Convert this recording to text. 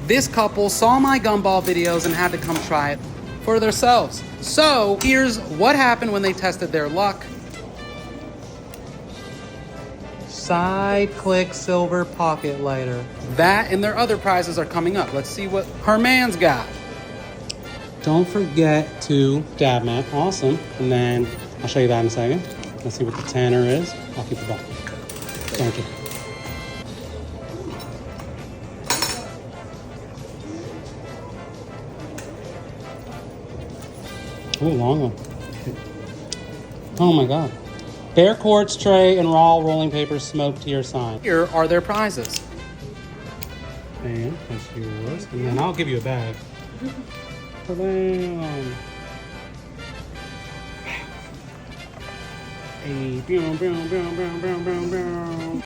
this couple saw my Gumball videos and had to come try it for themselves. So here's what happened when they tested their luck. Side click silver pocket lighter. That and their other prizes are coming up. Let's see what her man's got. Don't forget to dab mat. Awesome. And then I'll show you that in a second. Let's see what the tanner is. I'll keep the ball. Thank you. Ooh, long one. Oh my God. Bare quartz tray and raw rolling paper smoked to your sign. Here are their prizes. And that's yours. And then I'll give you a bag. Bam. Hey, boom, boom, boom, boom, boom, boom, boom.